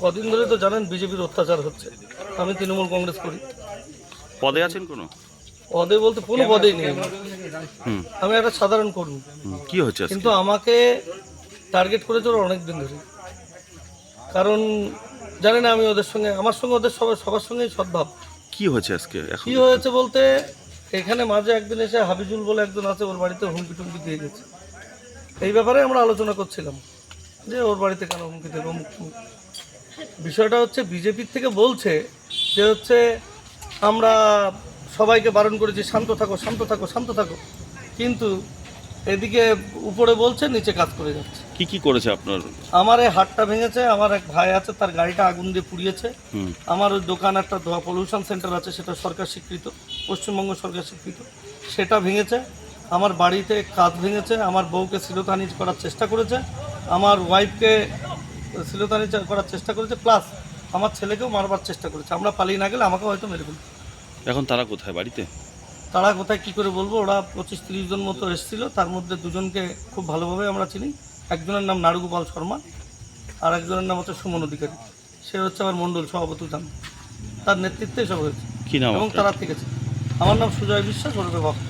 কদিন ধরে তো জানেন বিজেপির অত্যাচার হচ্ছে। আমি তৃণমূল কংগ্রেস করি। পদে আছেন কোনো? পদে বলতে কোনো পদেই নেই। হুম আমি একটা সাধারণ কর্মী, কি হচ্ছে আজকে? কিন্তু আমাকে টার্গেট করেছে ওরা অনেক দিন ধরে। কারণ জানি না, আমি ওদের সঙ্গে, আমার সঙ্গে ওদের সবার সঙ্গেই সদ্ভাব। কি হয়েছে আজকে এখন? কি হয়েছে বলতে, এখানে মাঝে একদিন এসে হাবিজুল বলে একজন আছে, ওর বাড়িতে হুমকি টুমকি দিয়ে গেছে। এই ব্যাপারে আমরা আলোচনা করছিলাম যে ওর বাড়িতে কেন হুমকি দেবো। বিষয়টা হচ্ছে বিজেপির থেকে বলছে যে হচ্ছে আমরা সবাইকে বারণ করেছি শান্ত থাকো শান্ত থাকো শান্ত থাকো, কিন্তু এদিকে উপরে বলছে নিচে কাজ করে যাচ্ছে। কি কি করেছে আপনার? আমার এই হাতটা ভেঙেছে, আমার এক ভাই আছে তার গাড়িটা আগুন দিয়ে পুড়িয়েছে, হুম আমার ওই দোকান একটা ধোয়া পলিউশন সেন্টার আছে, সেটা সরকার স্বীকৃত, পশ্চিমবঙ্গ সরকার স্বীকৃত, সেটা ভেঙেছে। আমার বাড়িতে কাঁচ ভেঙেছে, আমার বউকে শ্লীলতাহানি করার চেষ্টা করেছে, আমার ওয়াইফকে শ্লীলতাহানি করার চেষ্টা করেছে, প্লাস আমার ছেলেকেও মারবার চেষ্টা করেছে। আমরা পালিয়ে না গেলে আমাকে হয়তো মেরে ফেলবে। এখন তারা কোথায়? বাড়িতে? তারা কোথায় কী করে বলবো, ওরা 25-30 জন মতো এসেছিলো, তার মধ্যে দুজনকে খুব ভালোভাবে আমরা চিনি। একজনের নাম নারুগোপাল শর্মা, আর একজনের নাম হচ্ছে সুমন অধিকারী, সে হচ্ছে আমার মণ্ডল সভাপতি জান, তার নেতৃত্বে এসব হয়েছে কি নাম এবং আপনার? তারা থেকেছে। আমার নাম সুজয় বিশ্বাস, ওরফে ভক্ত।